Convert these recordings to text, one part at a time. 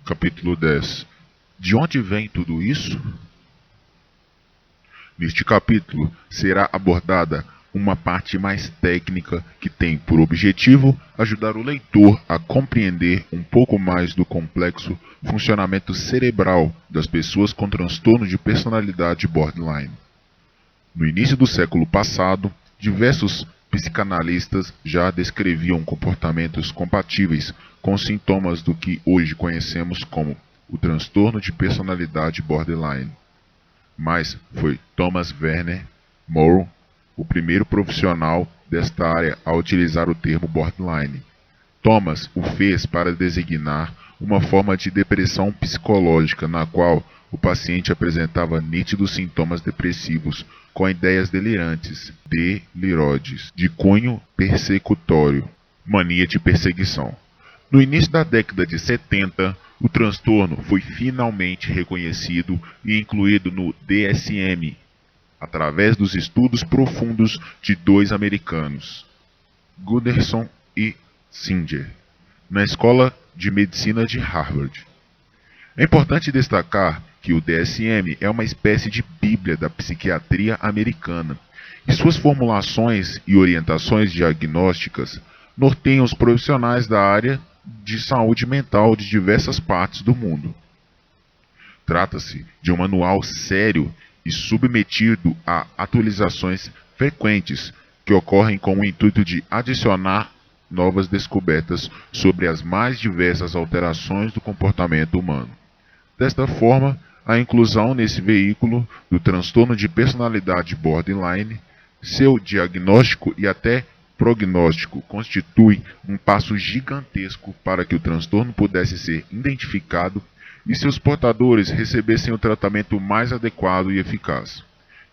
Capítulo 10. De onde vem tudo isso? Neste capítulo será abordada uma parte mais técnica que tem por objetivo ajudar o leitor a compreender um pouco mais do complexo funcionamento cerebral das pessoas com transtorno de personalidade borderline. No início do século passado, diversos psicanalistas já descreviam comportamentos compatíveis com sintomas do que hoje conhecemos como o transtorno de personalidade borderline. Mas foi Thomas Werner Moore o primeiro profissional desta área a utilizar o termo borderline. Thomas o fez para designar uma forma de depressão psicológica na qual o paciente apresentava nítidos sintomas depressivos com ideias delirantes, delirodes, de cunho persecutório, mania de perseguição. No início da década de 70, o transtorno foi finalmente reconhecido e incluído no DSM, através dos estudos profundos de dois americanos, Gunderson e Singer, na Escola de Medicina de Harvard. É importante destacar que o DSM é uma espécie de bíblia da psiquiatria americana, e suas formulações e orientações diagnósticas norteiam os profissionais da área de saúde mental de diversas partes do mundo. Trata-se de um manual sério e submetido a atualizações frequentes que ocorrem com o intuito de adicionar novas descobertas sobre as mais diversas alterações do comportamento humano. Desta forma, a inclusão nesse veículo do transtorno de personalidade borderline, seu diagnóstico e até prognóstico constitui um passo gigantesco para que o transtorno pudesse ser identificado e seus portadores recebessem o tratamento mais adequado e eficaz.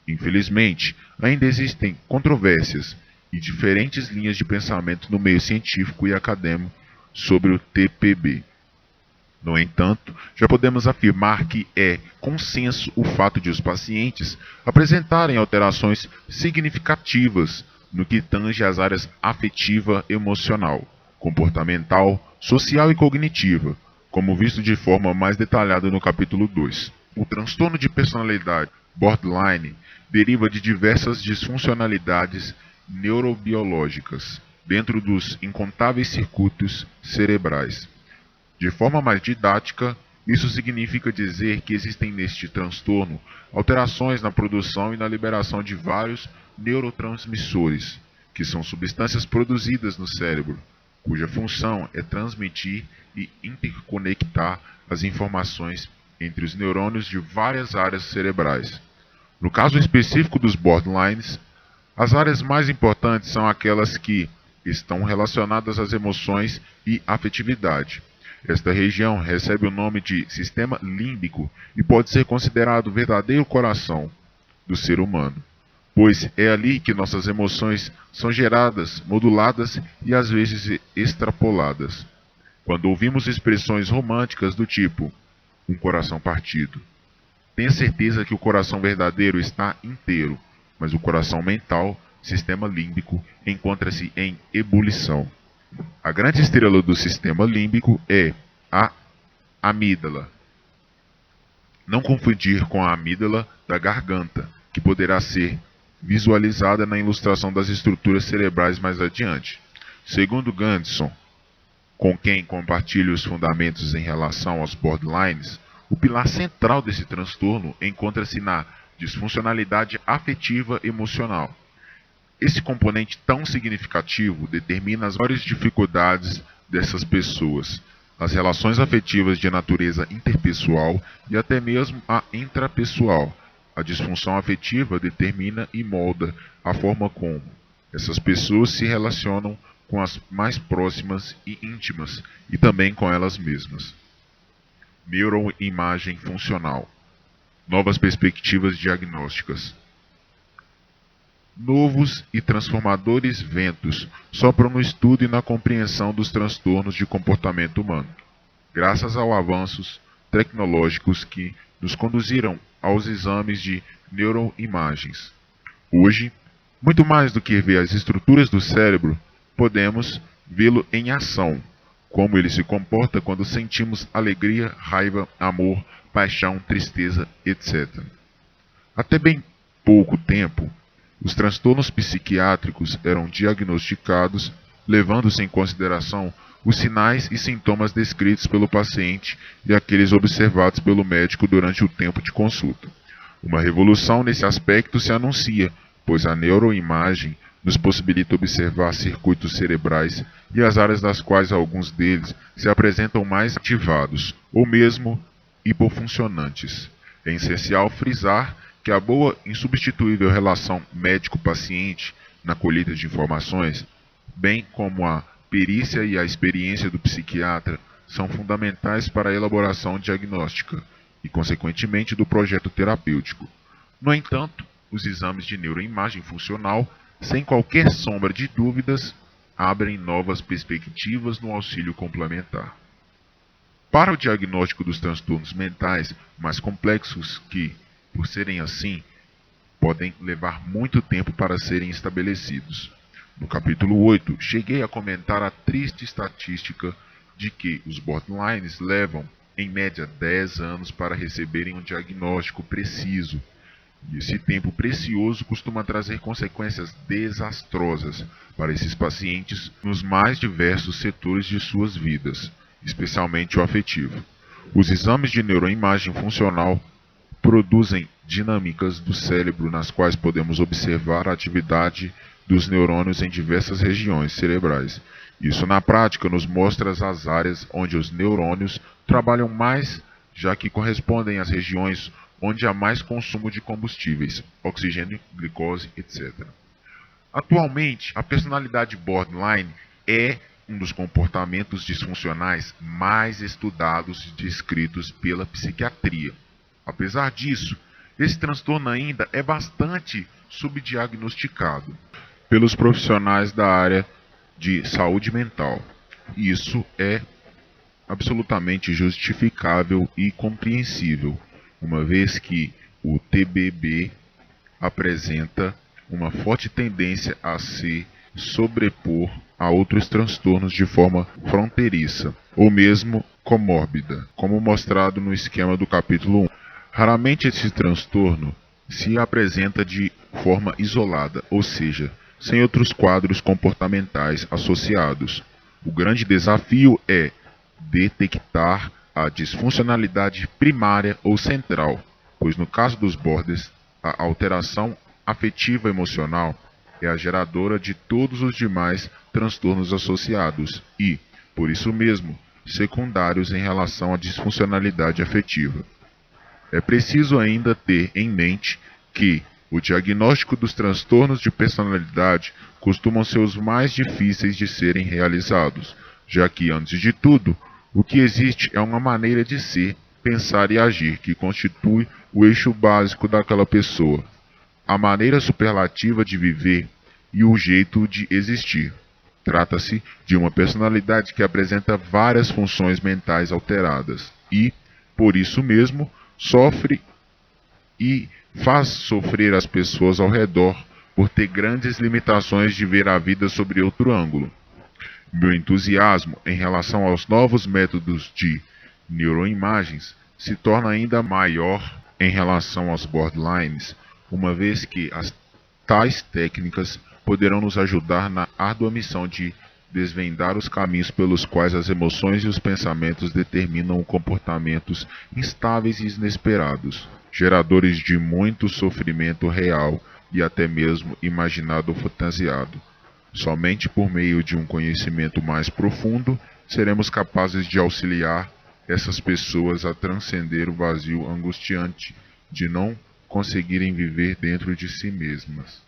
Infelizmente, ainda existem controvérsias e diferentes linhas de pensamento no meio científico e acadêmico sobre o TPB. No entanto, já podemos afirmar que é consenso o fato de os pacientes apresentarem alterações significativas no que tange às áreas afetiva, emocional, comportamental, social e cognitiva, como visto de forma mais detalhada no capítulo 2. O transtorno de personalidade borderline deriva de diversas disfuncionalidades neurobiológicas dentro dos incontáveis circuitos cerebrais. De forma mais didática, isso significa dizer que existem neste transtorno alterações na produção e na liberação de vários neurotransmissores, que são substâncias produzidas no cérebro, cuja função é transmitir e interconectar as informações entre os neurônios de várias áreas cerebrais. No caso específico dos borderlines, as áreas mais importantes são aquelas que estão relacionadas às emoções e afetividade. Esta região recebe o nome de sistema límbico e pode ser considerado o verdadeiro coração do ser humano, pois é ali que nossas emoções são geradas, moduladas e às vezes extrapoladas. Quando ouvimos expressões românticas do tipo "um coração partido", tenha certeza que o coração verdadeiro está inteiro, mas o coração mental, sistema límbico, encontra-se em ebulição. A grande estrela do sistema límbico é a amígdala. Não confundir com a amígdala da garganta, que poderá ser visualizada na ilustração das estruturas cerebrais mais adiante. Segundo Gunderson, com quem compartilha os fundamentos em relação aos borderlines, o pilar central desse transtorno encontra-se na disfuncionalidade afetiva emocional. Esse componente tão significativo determina as maiores dificuldades dessas pessoas, as relações afetivas de natureza interpessoal e até mesmo a intrapessoal. A disfunção afetiva determina e molda a forma como essas pessoas se relacionam com as mais próximas e íntimas e também com elas mesmas. Neuroimagem funcional. Novas perspectivas diagnósticas. Novos e transformadores ventos sopram no estudo e na compreensão dos transtornos de comportamento humano, graças aos avanços tecnológicos que nos conduziram aos exames de neuroimagens. Hoje, muito mais do que ver as estruturas do cérebro, podemos vê-lo em ação, como ele se comporta quando sentimos alegria, raiva, amor, paixão, tristeza, etc. Até bem pouco tempo, os transtornos psiquiátricos eram diagnosticados levando-se em consideração os sinais e sintomas descritos pelo paciente e aqueles observados pelo médico durante o tempo de consulta. Uma revolução nesse aspecto se anuncia, pois a neuroimagem nos possibilita observar circuitos cerebrais e as áreas das quais alguns deles se apresentam mais ativados ou mesmo hipofuncionantes. É essencial frisar que a boa e insubstituível relação médico-paciente na colheita de informações, bem como a perícia e a experiência do psiquiatra, são fundamentais para a elaboração diagnóstica e, consequentemente, do projeto terapêutico. No entanto, os exames de neuroimagem funcional, sem qualquer sombra de dúvidas, abrem novas perspectivas no auxílio complementar. Para o diagnóstico dos transtornos mentais mais complexos que, por serem assim, podem levar muito tempo para serem estabelecidos. No capítulo 8, cheguei a comentar a triste estatística de que os borderlines levam, em média, 10 anos para receberem um diagnóstico preciso. E esse tempo precioso costuma trazer consequências desastrosas para esses pacientes nos mais diversos setores de suas vidas, especialmente o afetivo. Os exames de neuroimagem funcional produzem dinâmicas do cérebro nas quais podemos observar a atividade dos neurônios em diversas regiões cerebrais. Isso na prática nos mostra as áreas onde os neurônios trabalham mais, já que correspondem às regiões onde há mais consumo de combustíveis, oxigênio, glicose, etc. Atualmente, a personalidade borderline é um dos comportamentos disfuncionais mais estudados e descritos pela psiquiatria. Apesar disso, esse transtorno ainda é bastante subdiagnosticado pelos profissionais da área de saúde mental. Isso é absolutamente justificável e compreensível, uma vez que o TBB apresenta uma forte tendência a se sobrepor a outros transtornos de forma fronteiriça, ou mesmo comórbida, como mostrado no esquema do capítulo 1. Raramente esse transtorno se apresenta de forma isolada, ou seja, sem outros quadros comportamentais associados. O grande desafio é detectar a disfuncionalidade primária ou central, pois no caso dos borders, a alteração afetiva emocional é a geradora de todos os demais transtornos associados e, por isso mesmo, secundários em relação à disfuncionalidade afetiva. É preciso ainda ter em mente que o diagnóstico dos transtornos de personalidade costumam ser os mais difíceis de serem realizados, já que, antes de tudo, o que existe é uma maneira de ser, pensar e agir que constitui o eixo básico daquela pessoa, a maneira superlativa de viver e o jeito de existir. Trata-se de uma personalidade que apresenta várias funções mentais alteradas e, por isso mesmo, sofre e faz sofrer as pessoas ao redor por ter grandes limitações de ver a vida sob outro ângulo. Meu entusiasmo em relação aos novos métodos de neuroimagens se torna ainda maior em relação aos borderlines, uma vez que as tais técnicas poderão nos ajudar na árdua missão de desvendar os caminhos pelos quais as emoções e os pensamentos determinam comportamentos instáveis e inesperados, geradores de muito sofrimento real e até mesmo imaginado ou fantasiado. Somente por meio de um conhecimento mais profundo seremos capazes de auxiliar essas pessoas a transcender o vazio angustiante de não conseguirem viver dentro de si mesmas.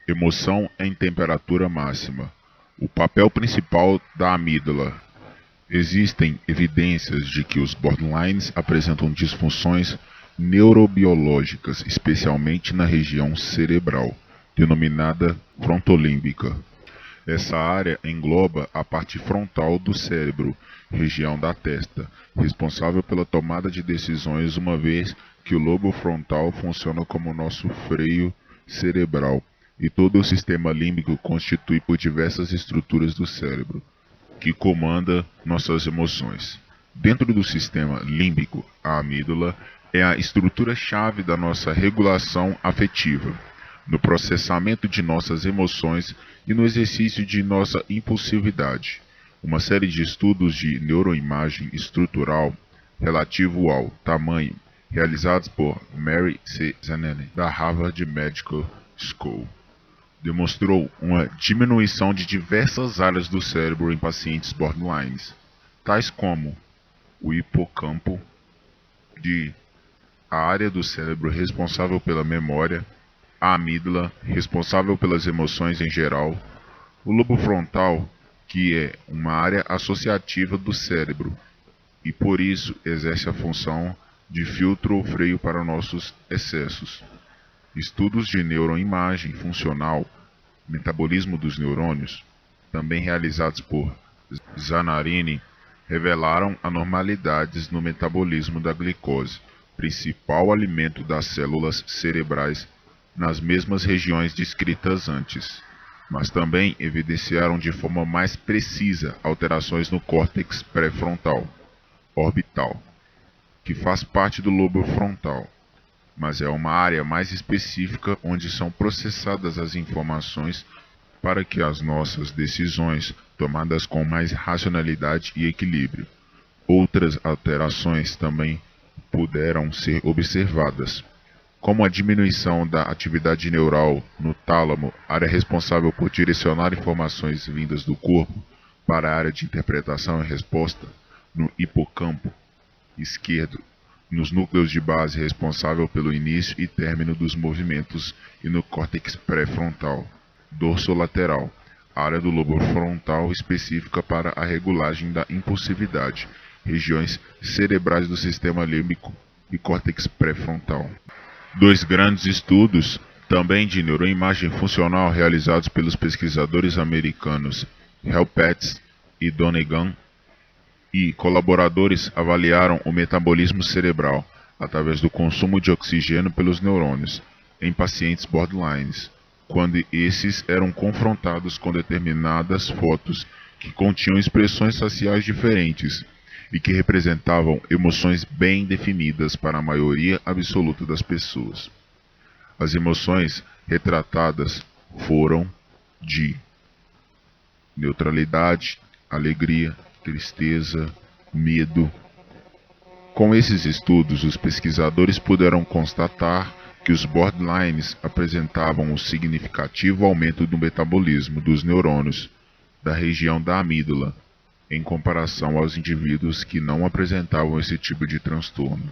Emoção em temperatura máxima. O papel principal da amígdala. Existem evidências de que os borderlines apresentam disfunções neurobiológicas, especialmente na região cerebral, denominada frontolímbica. Essa área engloba a parte frontal do cérebro, região da testa, responsável pela tomada de decisões, uma vez que o lobo frontal funciona como nosso freio cerebral, e todo o sistema límbico constitui por diversas estruturas do cérebro. que comanda nossas emoções. Dentro do sistema límbico, a amígdala é a estrutura-chave da nossa regulação afetiva, no processamento de nossas emoções e no exercício de nossa impulsividade. Uma série de estudos de neuroimagem estrutural relativo ao tamanho, realizados por Mary C. Zanelli, da Harvard Medical School, demonstrou uma diminuição de diversas áreas do cérebro em pacientes borderlines, tais como o hipocampo, a área do cérebro responsável pela memória, a amígdala, responsável pelas emoções em geral, o lobo frontal, que é uma área associativa do cérebro e por isso exerce a função de filtro ou freio para nossos excessos. Estudos de neuroimagem funcional, metabolismo dos neurônios, também realizados por Zanarini, revelaram anormalidades no metabolismo da glicose, principal alimento das células cerebrais, nas mesmas regiões descritas antes, mas também evidenciaram de forma mais precisa alterações no córtex pré-frontal, orbital, que faz parte do lobo frontal, mas é uma área mais específica onde são processadas as informações para que as nossas decisões tomadas com mais racionalidade e equilíbrio. Outras alterações também puderam ser observadas, como a diminuição da atividade neural no tálamo, área responsável por direcionar informações vindas do corpo para a área de interpretação e resposta, no hipocampo esquerdo, nos núcleos de base responsável pelo início e término dos movimentos e no córtex pré-frontal, dorsolateral, área do lobo frontal específica para a regulagem da impulsividade, regiões cerebrais do sistema límbico e córtex pré-frontal. Dois grandes estudos, também de neuroimagem funcional, realizados pelos pesquisadores americanos Helpetz e Donegan e colaboradores, avaliaram o metabolismo cerebral através do consumo de oxigênio pelos neurônios em pacientes borderlines, quando esses eram confrontados com determinadas fotos que continham expressões faciais diferentes e que representavam emoções bem definidas para a maioria absoluta das pessoas. As emoções retratadas foram de neutralidade, alegria, tristeza, medo. Com esses estudos, os pesquisadores puderam constatar que os borderlines apresentavam um significativo aumento do metabolismo dos neurônios da região da amígdala, em comparação aos indivíduos que não apresentavam esse tipo de transtorno.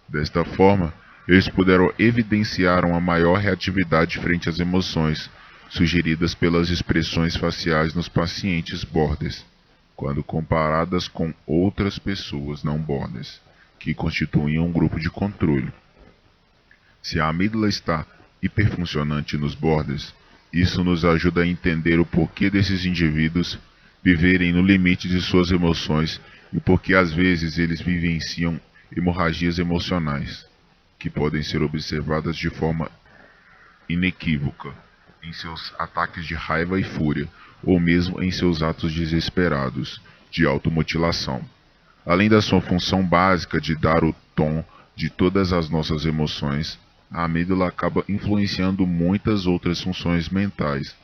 Desta forma, eles puderam evidenciar uma maior reatividade frente às emoções, sugeridas pelas expressões faciais nos pacientes borders, quando comparadas com outras pessoas não borders, que constituíam um grupo de controle. Se a amígdala está hiperfuncionante nos borders, isso nos ajuda a entender o porquê desses indivíduos viverem no limite de suas emoções e porque às vezes eles vivenciam hemorragias emocionais, que podem ser observadas de forma inequívoca em seus ataques de raiva e fúria, ou mesmo em seus atos desesperados de automutilação. Além da sua função básica de dar o tom de todas as nossas emoções, a amígdala acaba influenciando muitas outras funções mentais,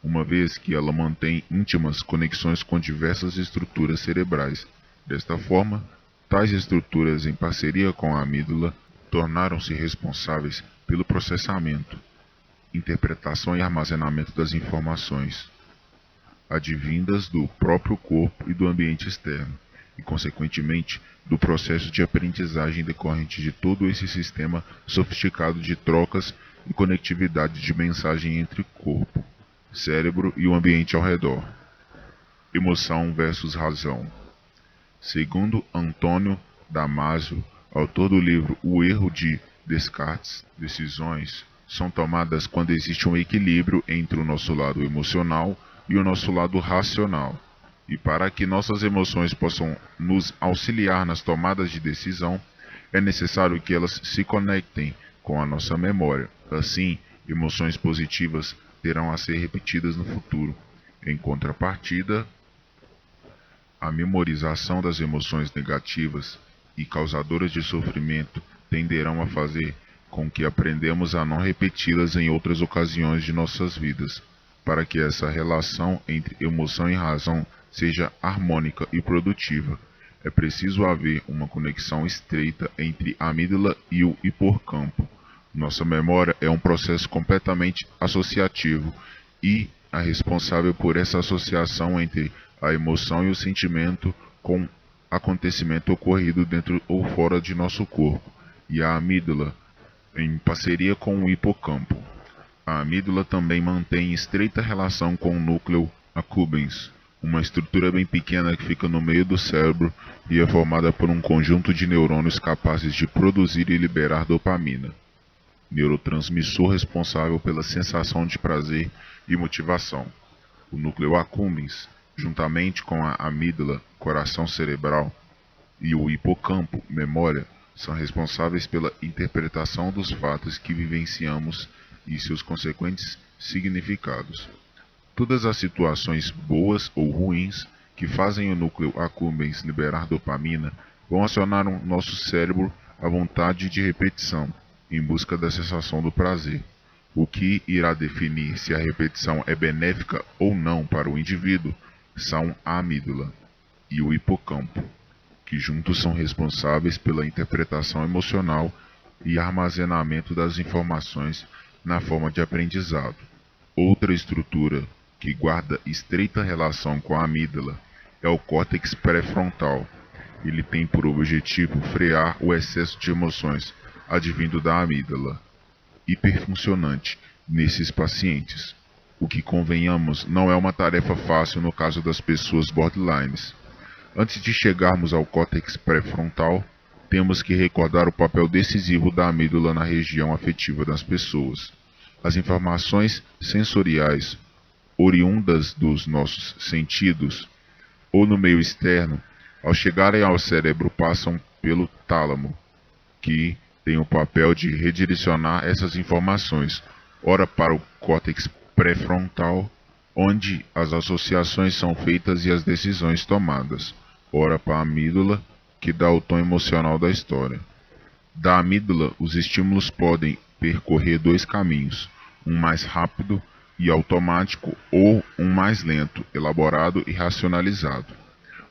uma vez que ela mantém íntimas conexões com diversas estruturas cerebrais. Desta forma, tais estruturas, em parceria com a amígdala, tornaram-se responsáveis pelo processamento, interpretação e armazenamento das informações advindas do próprio corpo e do ambiente externo, e, consequentemente, do processo de aprendizagem decorrente de todo esse sistema sofisticado de trocas e conectividade de mensagem entre corpo, cérebro e o ambiente ao redor. Emoção versus razão. Segundo Antônio Damasio, autor do livro O Erro de Descartes, decisões são tomadas quando existe um equilíbrio entre o nosso lado emocional e o nosso lado racional. E para que nossas emoções possam nos auxiliar nas tomadas de decisão, é necessário que elas se conectem com a nossa memória. Assim, emoções positivas terão a ser repetidas no futuro. Em contrapartida, A memorização das emoções negativas e causadoras de sofrimento tenderão a fazer com que aprendamos a não repeti-las em outras ocasiões de nossas vidas. Para que essa relação entre emoção e razão seja harmônica e produtiva, é preciso haver uma conexão estreita entre a amígdala e o hipocampo. Nossa memória é um processo completamente associativo e a responsável por essa associação entre a emoção e o sentimento com acontecimento ocorrido dentro ou fora de nosso corpo, e a amígdala, em parceria com o hipocampo. A amígdala também mantém estreita relação com o núcleo accumbens, uma estrutura bem pequena que fica no meio do cérebro e é formada por um conjunto de neurônios capazes de produzir e liberar dopamina, neurotransmissor responsável pela sensação de prazer e motivação. O núcleo accumbens, juntamente com a amígdala, coração cerebral, e o hipocampo, memória, são responsáveis pela interpretação dos fatos que vivenciamos e seus consequentes significados. Todas as situações boas ou ruins que fazem o núcleo accumbens liberar dopamina vão acionar no nosso cérebro a vontade de repetição, em busca da sensação do prazer. O que irá definir se a repetição é benéfica ou não para o indivíduo são a amígdala e o hipocampo, que juntos são responsáveis pela interpretação emocional e armazenamento das informações na forma de aprendizado. Outra estrutura que guarda estreita relação com a amígdala é o córtex pré-frontal. Ele tem por objetivo frear o excesso de emoções advindo da amígdala hiperfuncionante nesses pacientes, o que, convenhamos, não é uma tarefa fácil no caso das pessoas borderlines. Antes de chegarmos ao córtex pré-frontal, temos que recordar o papel decisivo da amígdala na região afetiva das pessoas. As informações sensoriais, oriundas dos nossos sentidos ou no meio externo, ao chegarem ao cérebro passam pelo tálamo, que tem o papel de redirecionar essas informações, ora para o córtex pré-frontal, onde as associações são feitas e as decisões tomadas, ora para a amígdala, que dá o tom emocional da história. Da amígdala, os estímulos podem percorrer dois caminhos, um mais rápido e automático ou um mais lento, elaborado e racionalizado.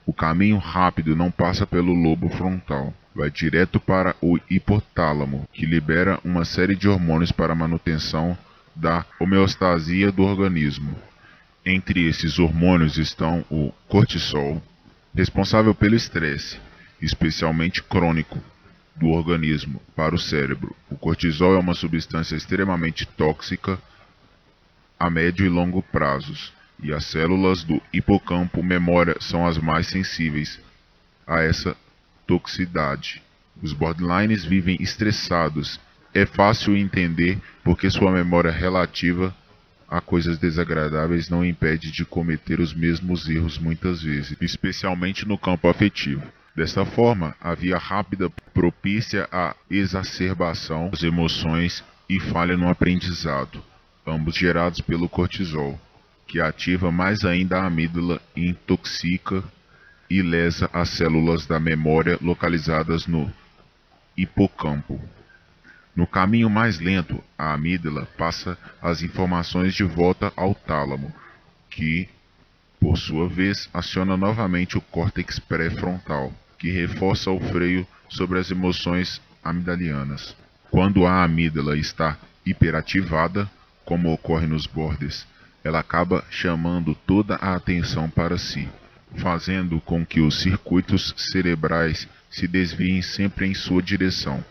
O caminho rápido não passa pelo lobo frontal, vai direto para o hipotálamo, que libera uma série de hormônios para a manutenção da homeostasia do organismo. Entre esses hormônios estão o cortisol, responsável pelo estresse, especialmente crônico, do organismo para o cérebro. O cortisol é uma substância extremamente tóxica a médio e longo prazos, e as células do hipocampo memória são as mais sensíveis a essa toxicidade. Os borderlines vivem estressados. É fácil entender porque sua memória relativa a coisas desagradáveis não impede de cometer os mesmos erros muitas vezes, especialmente no campo afetivo. Desta forma, a via rápida propicia a exacerbação das emoções e falha no aprendizado, ambos gerados pelo cortisol, que ativa mais ainda a amígdala e intoxica e lesa as células da memória localizadas no hipocampo. No caminho mais lento, a amígdala passa as informações de volta ao tálamo, que, por sua vez, aciona novamente o córtex pré-frontal, que reforça o freio sobre as emoções amigdalianas. Quando a amígdala está hiperativada, como ocorre nos borders, ela acaba chamando toda a atenção para si, fazendo com que os circuitos cerebrais se desviem sempre em sua direção,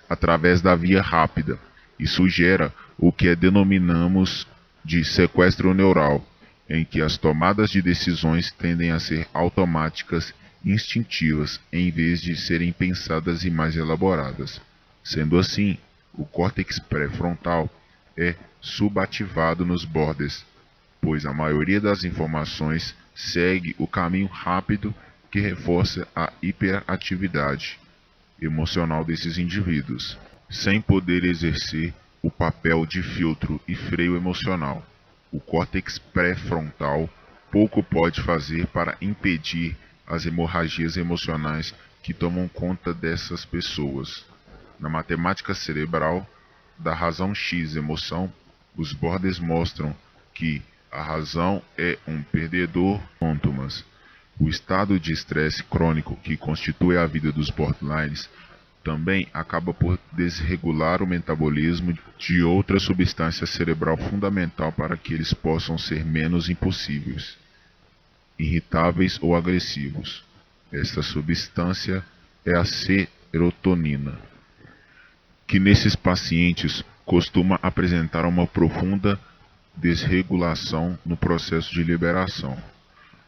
através da via rápida. Isso gera o que denominamos de sequestro neural, em que as tomadas de decisões tendem a ser automáticas e instintivas, em vez de serem pensadas e mais elaboradas. Sendo assim, o córtex pré-frontal é subativado nos borders, pois a maioria das informações segue o caminho rápido que reforça a hiperatividade emocional desses indivíduos, sem poder exercer o papel de filtro e freio emocional. O córtex pré-frontal pouco pode fazer para impedir as hemorragias emocionais que tomam conta dessas pessoas. Na matemática cerebral da razão X emoção, os Borders mostram que a razão é um perdedor contumas. O estado de estresse crônico que constitui a vida dos borderlines também acaba por desregular o metabolismo de outra substância cerebral fundamental para que eles possam ser menos impulsivos, irritáveis ou agressivos. Esta substância é a serotonina, que nesses pacientes costuma apresentar uma profunda desregulação no processo de liberação.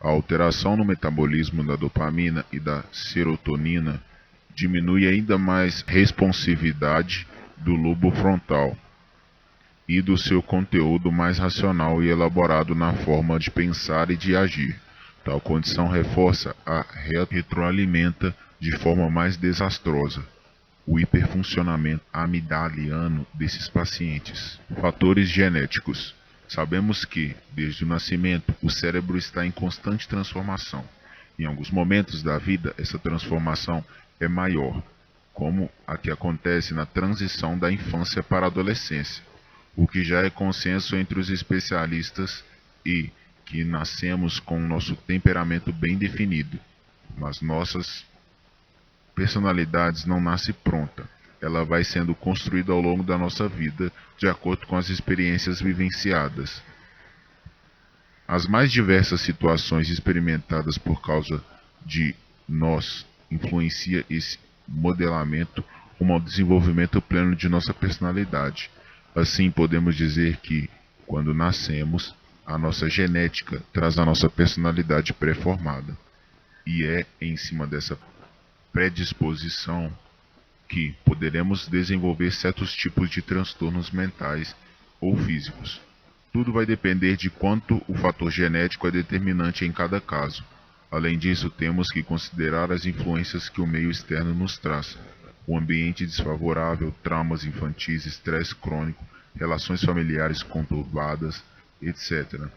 A alteração no metabolismo da dopamina e da serotonina diminui ainda mais a responsividade do lobo frontal e do seu conteúdo mais racional e elaborado na forma de pensar e de agir. Tal condição reforça a retroalimenta de forma mais desastrosa o hiperfuncionamento amigdaliano desses pacientes. Fatores genéticos. Sabemos que, desde o nascimento, o cérebro está em constante transformação. Em alguns momentos da vida, essa transformação é maior, como a que acontece na transição da infância para a adolescência, o que já é consenso entre os especialistas e que nascemos com o nosso temperamento bem definido, mas nossas personalidades não nasce pronta. Ela vai sendo construída ao longo da nossa vida, de acordo com as experiências vivenciadas. As mais diversas situações experimentadas por causa de nós influencia esse modelamento rumo ao desenvolvimento pleno de nossa personalidade. Assim, podemos dizer que, quando nascemos, a nossa genética traz a nossa personalidade pré-formada. E é em cima dessa predisposição que poderemos desenvolver certos tipos de transtornos mentais ou físicos. Tudo vai depender de quanto o fator genético é determinante em cada caso. Além disso, temos que considerar as influências que o meio externo nos traz. O ambiente desfavorável, traumas infantis, estresse crônico, relações familiares conturbadas, etc.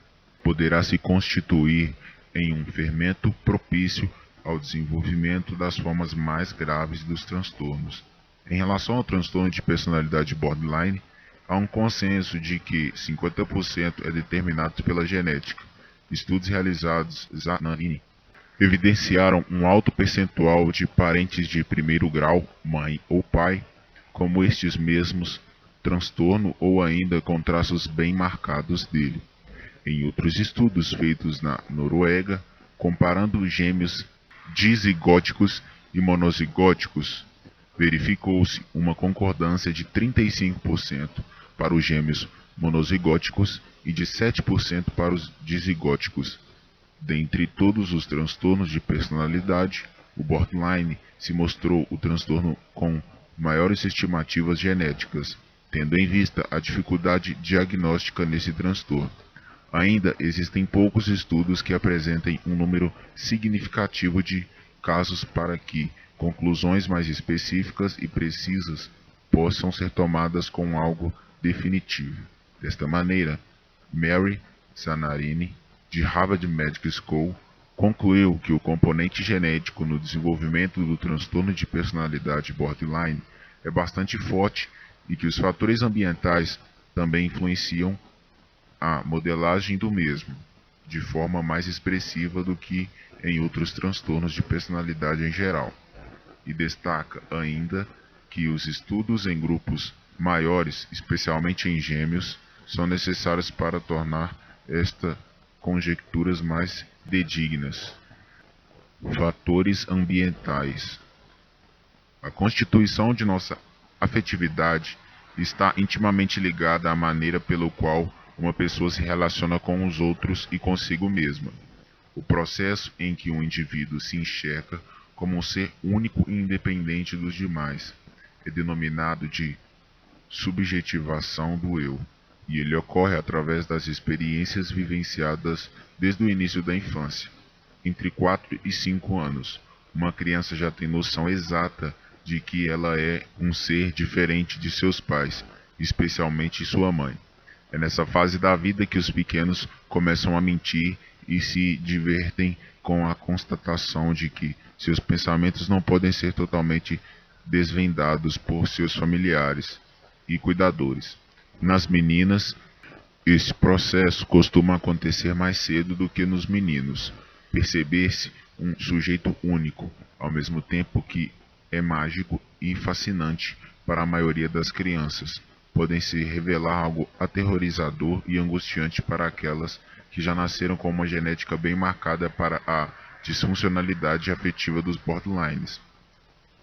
poderá se constituir em um fermento propício ao desenvolvimento das formas mais graves dos transtornos. Em relação ao transtorno de personalidade borderline, há um consenso de que 50% é determinado pela genética. Estudos realizados evidenciaram um alto percentual de parentes de primeiro grau, mãe ou pai, como estes mesmos transtorno ou ainda com traços bem marcados dele. Em outros estudos feitos na Noruega, comparando gêmeos dizigóticos e monozigóticos, verificou-se uma concordância de 35% para os gêmeos monozigóticos e de 7% para os dizigóticos. Dentre todos os transtornos de personalidade, o borderline se mostrou o transtorno com maiores estimativas genéticas, tendo em vista a dificuldade diagnóstica nesse transtorno. Ainda existem poucos estudos que apresentem um número significativo de casos para que conclusões mais específicas e precisas possam ser tomadas com algo definitivo. Desta maneira, Mary Zanarini, de Harvard Medical School, concluiu que o componente genético no desenvolvimento do transtorno de personalidade borderline é bastante forte e que os fatores ambientais também influenciam a modelagem do mesmo, de forma mais expressiva do que em outros transtornos de personalidade em geral. E destaca ainda que os estudos em grupos maiores, especialmente em gêmeos, são necessários para tornar estas conjecturas mais fidedignas. Fatores ambientais. A constituição de nossa afetividade está intimamente ligada à maneira pelo qual uma pessoa se relaciona com os outros e consigo mesma. O processo em que um indivíduo se enxerga como um ser único e independente dos demais é denominado de subjetivação do eu, e ele ocorre através das experiências vivenciadas desde o início da infância. Entre 4 e 5 anos, uma criança já tem noção exata de que ela é um ser diferente de seus pais, especialmente sua mãe. É nessa fase da vida que os pequenos começam a mentir e se divertem com a constatação de que seus pensamentos não podem ser totalmente desvendados por seus familiares e cuidadores. Nas meninas, esse processo costuma acontecer mais cedo do que nos meninos. Perceber-se um sujeito único, ao mesmo tempo que é mágico e fascinante para a maioria das crianças, podem se revelar algo aterrorizador e angustiante para aquelas que já nasceram com uma genética bem marcada para a disfuncionalidade afetiva dos borderlines.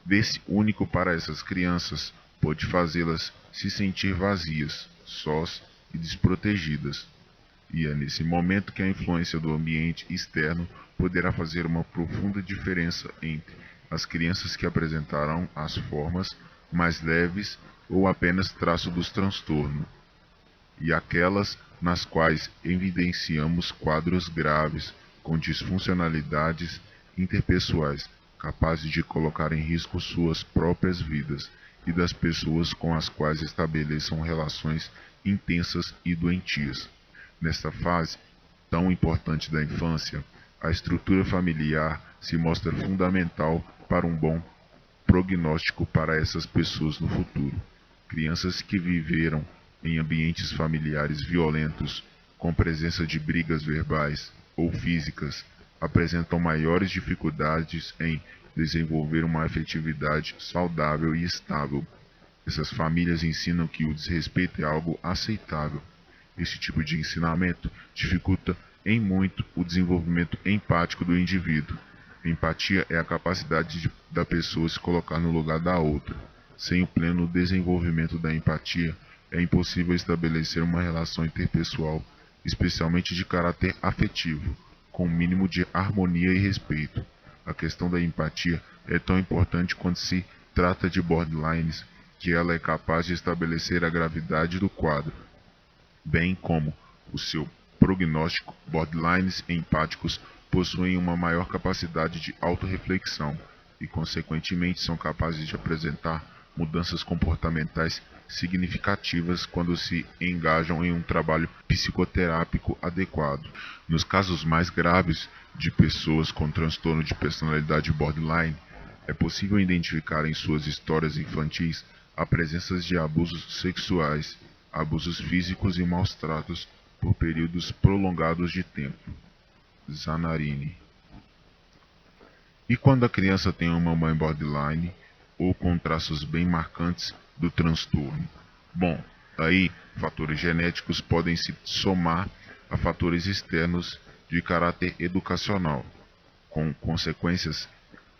Ver-se único para essas crianças pode fazê-las se sentir vazias, sós e desprotegidas. E é nesse momento que a influência do ambiente externo poderá fazer uma profunda diferença entre as crianças que apresentarão as formas mais leves ou apenas traço dos transtornos, e aquelas nas quais evidenciamos quadros graves com disfuncionalidades interpessoais, capazes de colocar em risco suas próprias vidas e das pessoas com as quais estabeleçam relações intensas e doentias. Nesta fase tão importante da infância, a estrutura familiar se mostra fundamental para um bom prognóstico para essas pessoas no futuro. Crianças que viveram em ambientes familiares violentos, com presença de brigas verbais ou físicas, apresentam maiores dificuldades em desenvolver uma afetividade saudável e estável. Essas famílias ensinam que o desrespeito é algo aceitável. Esse tipo de ensinamento dificulta em muito o desenvolvimento empático do indivíduo. Empatia é a capacidade da pessoa se colocar no lugar da outra. Sem o pleno desenvolvimento da empatia, é impossível estabelecer uma relação interpessoal, especialmente de caráter afetivo, com o mínimo de harmonia e respeito. A questão da empatia é tão importante quando se trata de borderlines, que ela é capaz de estabelecer a gravidade do quadro, bem como o seu prognóstico. Borderlines empáticos possuem uma maior capacidade de autorreflexão e, consequentemente, são capazes de apresentar mudanças comportamentais significativas quando se engajam em um trabalho psicoterápico adequado. Nos casos mais graves de pessoas com transtorno de personalidade borderline, é possível identificar em suas histórias infantis a presença de abusos sexuais, abusos físicos e maus tratos por períodos prolongados de tempo. Zanarini. E quando a criança tem uma mãe borderline ou com traços bem marcantes do transtorno? Bom, aí fatores genéticos podem se somar a fatores externos de caráter educacional, com consequências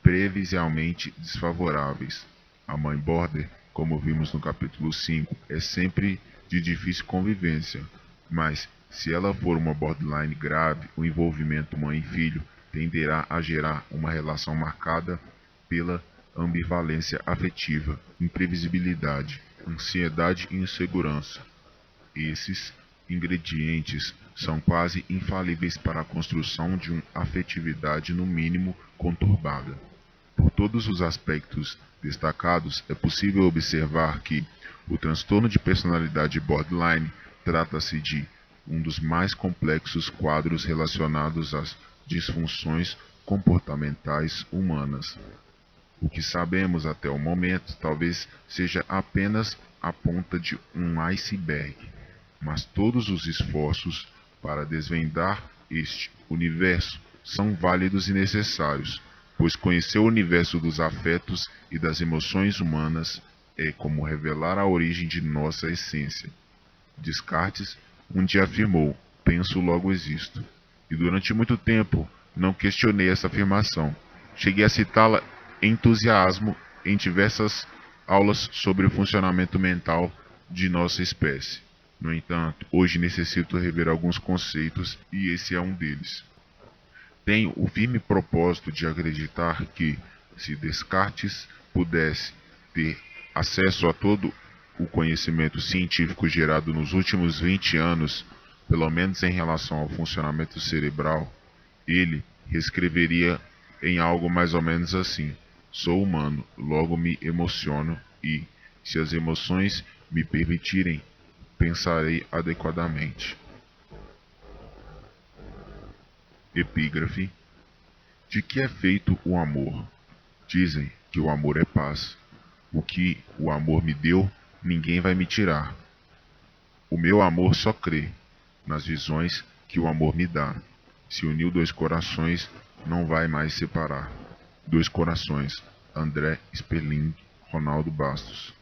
previsivelmente desfavoráveis. A mãe border, como vimos no capítulo 5, é sempre de difícil convivência, mas se ela for uma borderline grave, o envolvimento mãe e filho tenderá a gerar uma relação marcada pela ambivalência afetiva, imprevisibilidade, ansiedade e insegurança. Esses ingredientes são quase infalíveis para a construção de uma afetividade no mínimo conturbada. Por todos os aspectos destacados, é possível observar que o transtorno de personalidade borderline trata-se de um dos mais complexos quadros relacionados às disfunções comportamentais humanas. O que sabemos até o momento talvez seja apenas a ponta de um iceberg, mas todos os esforços para desvendar este universo são válidos e necessários, pois conhecer o universo dos afetos e das emoções humanas é como revelar a origem de nossa essência. Descartes um dia afirmou: penso, logo existo. E durante muito tempo não questionei essa afirmação. Cheguei a citá-la em entusiasmo em diversas aulas sobre o funcionamento mental de nossa espécie. No entanto, hoje necessito rever alguns conceitos e esse é um deles. Tenho o firme propósito de acreditar que, se Descartes pudesse ter acesso a todo o conhecimento científico gerado nos últimos 20 anos, pelo menos em relação ao funcionamento cerebral, ele reescreveria em algo mais ou menos assim: sou humano, logo me emociono e, se as emoções me permitirem, pensarei adequadamente. Epígrafe. De que é feito o amor? Dizem que o amor é paz. O que o amor me deu, ninguém vai me tirar. O meu amor só crê nas visões que o amor me dá. Se uniu dois corações, não vai mais separar. Dois corações. André Sperling, Ronaldo Bastos.